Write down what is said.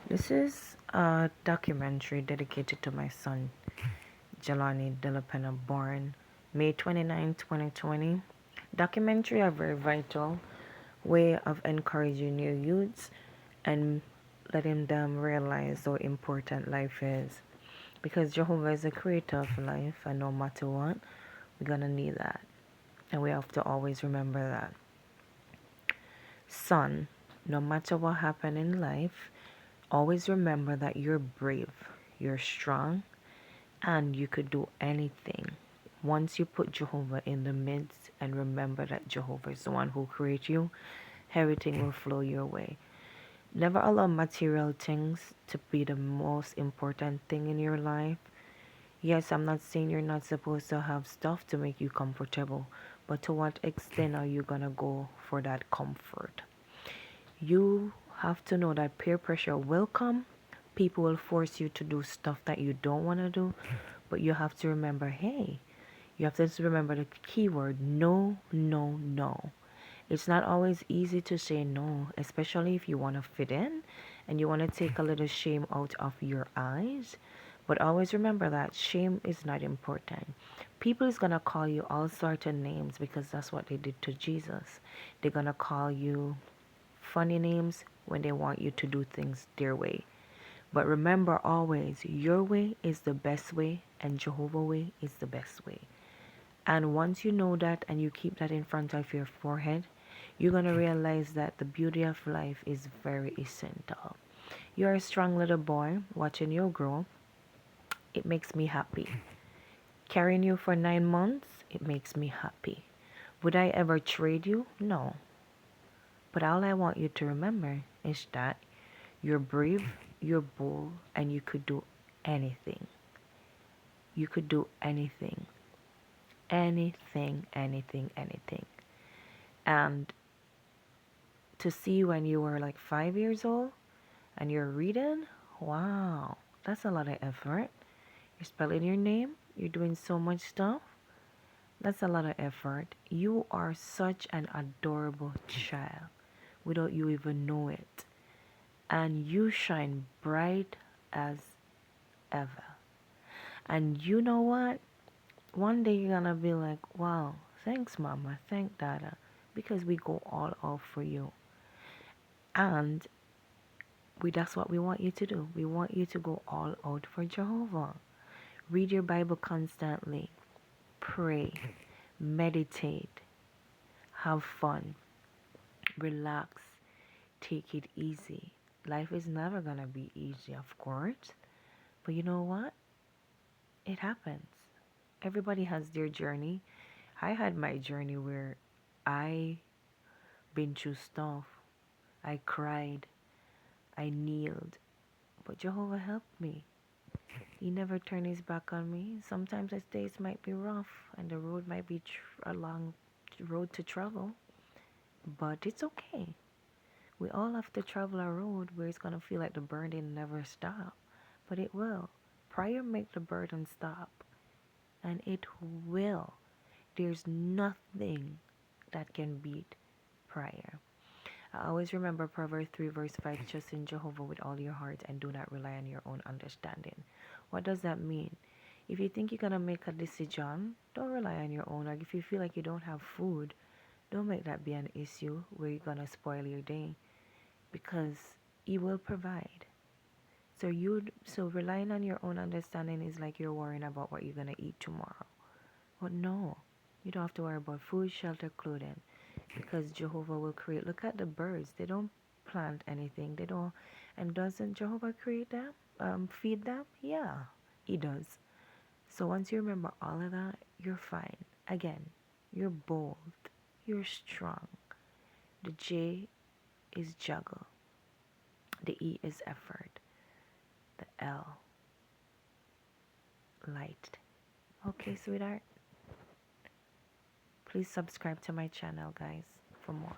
This is a documentary dedicated to my son, Jelani Delapena, born May 29, 2020. Documentary are very vital way of encouraging your youths and letting them realize how important life is. Because Jehovah is the creator of life, and no matter what, we're gonna need that. And we have to always remember that. Son, no matter what happened in life, always remember that you're brave, you're strong, and you could do anything. Once you put Jehovah in the midst and remember that Jehovah is the one who created you, everything will flow your way. Never allow material things to be the most important thing in your life. Yes, I'm not saying you're not supposed to have stuff to make you comfortable, but to what extent are you gonna go for that comfort? You have to know that peer pressure will come. People will force you to do stuff that you don't want to do, but you have to remember, hey, you have to remember the key word: no, no, no. It's not always easy to say no, especially if you want to fit in and you want to take a little shame out of your eyes. But always remember that shame is not important. People is going to call you all sorts of names because that's what they did to Jesus. They're going to call you funny names when they want you to do things their way. But remember always, your way is the best way and Jehovah's way is the best way. And once you know that and you keep that in front of your forehead, you're going to realize that the beauty of life is very essential. You're a strong little boy watching you grow. It makes me happy. Carrying you for 9 months, it makes me happy. Would I ever trade you? No. But all I want you to remember is that you're brave, you're bold, and you could do anything. You could do anything. Anything, anything, anything. And to see when you were like 5 years old and you're reading, wow, that's a lot of effort. You're spelling your name, you're doing so much stuff. That's a lot of effort. You are such an adorable child without you even know it. And you shine bright as ever. And you know what? One day you're gonna be like, wow, thanks mama, thank dada, because we go all out for you. And that's what we want you to do. We want you to go all out for Jehovah. Read your Bible constantly. Pray. Meditate. Have fun. Relax. Take it easy. Life is never gonna be easy, of course. But you know what? It happens. Everybody has their journey. I had my journey where I been through stuff. I cried. I kneeled. But Jehovah helped me. He never turned his back on me. Sometimes the days might be rough and the road might be a long road to travel. But it's okay. We all have to travel a road where it's going to feel like the burden never stop. But it will. Prayer make the burden stop. And it will. There's nothing that can beat prayer. I always remember Proverbs 3 verse 5, trust in Jehovah with all your heart and do not rely on your own understanding. What does that mean? If you think you're going to make a decision, don't rely on your own. Like if you feel like you don't have food, don't make that be an issue where you're going to spoil your day, because he will provide. So relying on your own understanding is like you're worrying about what you're going to eat tomorrow. But no, you don't have to worry about food, shelter, clothing, because Jehovah will create. Look at the birds. They don't plant anything. They don't. And doesn't Jehovah create them? Feed them? Yeah, he does. So once you remember all of that, you're fine. Again, you're bold. You're strong. The J is juggle. The E is effort. The L, light. Okay, sweetheart. Please subscribe to my channel, guys, for more.